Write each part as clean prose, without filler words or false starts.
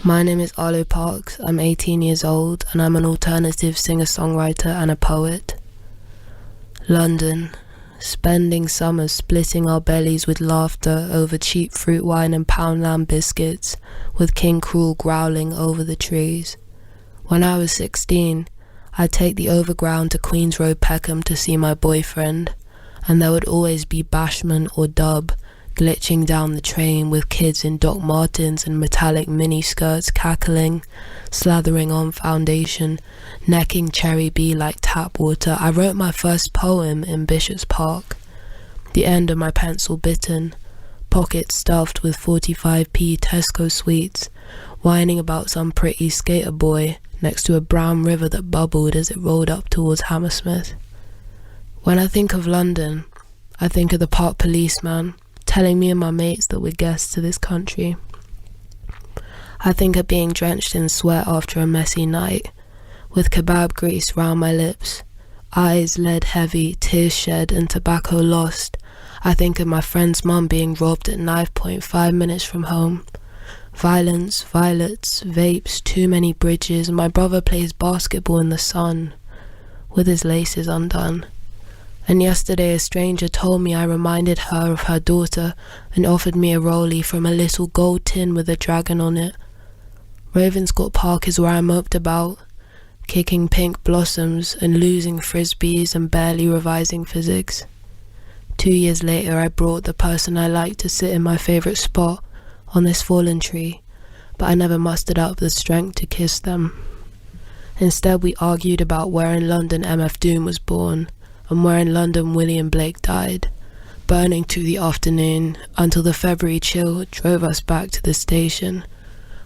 My name is Arlo Parks, I'm 18 years old and I'm an alternative singer-songwriter and a poet. London, spending summers splitting our bellies with laughter over cheap fruit wine and Poundland biscuits, with King Cruel growling over the trees. When I was 16, I'd take the overground to Queen's Road Peckham to see my boyfriend, and there would always be Bashman or Dub glitching down the train with kids in Doc Martens and metallic miniskirts cackling, slathering on foundation, necking Cherry B like tap water. I wrote my first poem in Bishop's Park. The end of my pencil bitten, pockets stuffed with 45p Tesco sweets, whining about some pretty skater boy next to a brown river that bubbled as it rolled up towards Hammersmith. When I think of London, I think of the park policeman telling me and my mates that we're guests to this country. I think of being drenched in sweat after a messy night, with kebab grease round my lips, eyes lead heavy, tears shed and tobacco lost. I think of my friend's mum being robbed at knife point 5 minutes from home. Violence, violets, vapes, too many bridges, and my brother plays basketball in the sun, with his laces undone. And yesterday a stranger told me I reminded her of her daughter and offered me a rollie from a little gold tin with a dragon on it. Ravenscourt Park is where I moped about, kicking pink blossoms and losing frisbees and barely revising physics. 2 years later I brought the person I liked to sit in my favourite spot on this fallen tree, but I never mustered up the strength to kiss them. Instead we argued about where in London MF Doom was born, and where in London William Blake died, burning to the afternoon until the February chill drove us back to the station,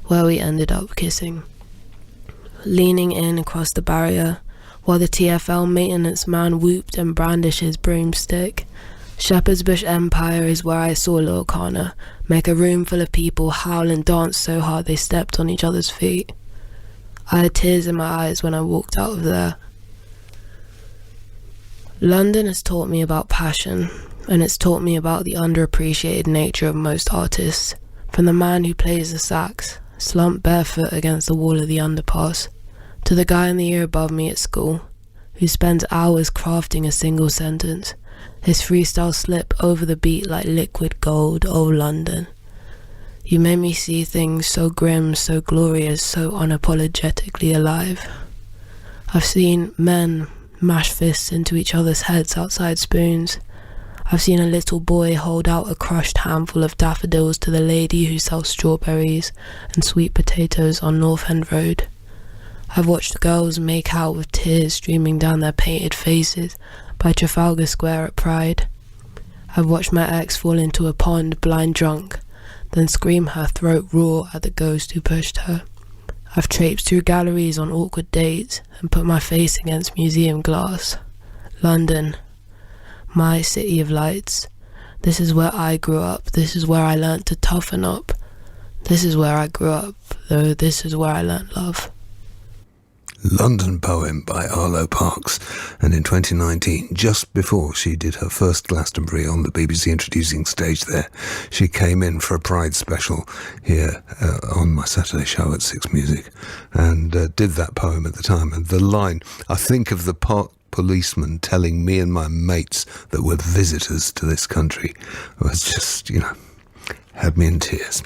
where we ended up kissing. Leaning in across the barrier, while the TfL maintenance man whooped and brandished his broomstick, Shepherd's Bush Empire is where I saw Lil Connor make a room full of people howl and dance so hard they stepped on each other's feet. I had tears in my eyes when I walked out of there. London has taught me about passion, and it's taught me about the underappreciated nature of most artists, from the man who plays the sax, slumped barefoot against the wall of the underpass, to the guy in the year above me at school, who spends hours crafting a single sentence, his freestyle slip over the beat like liquid gold. Oh London, you made me see things so grim, so glorious, so unapologetically alive. I've seen men mash fists into each other's heads outside spoons. I've seen a little boy hold out a crushed handful of daffodils to the lady who sells strawberries and sweet potatoes on North End Road. I've watched girls make out with tears streaming down their painted faces by Trafalgar Square at Pride. I've watched my ex fall into a pond blind drunk, then scream her throat raw at the ghost who pushed her. I've traipsed through galleries on awkward dates and put my face against museum glass. London, my city of lights. This is where I grew up. This is where I learnt to toughen up. This is where I grew up, though this is where I learnt love. London poem by Arlo Parks, and in 2019, just before she did her first Glastonbury on the BBC introducing stage there, she came in for a Pride special here on my Saturday show at Six Music, and did that poem at the time. And the line, I think of the park policeman telling me and my mates that we're visitors to this country, was just, had me in tears.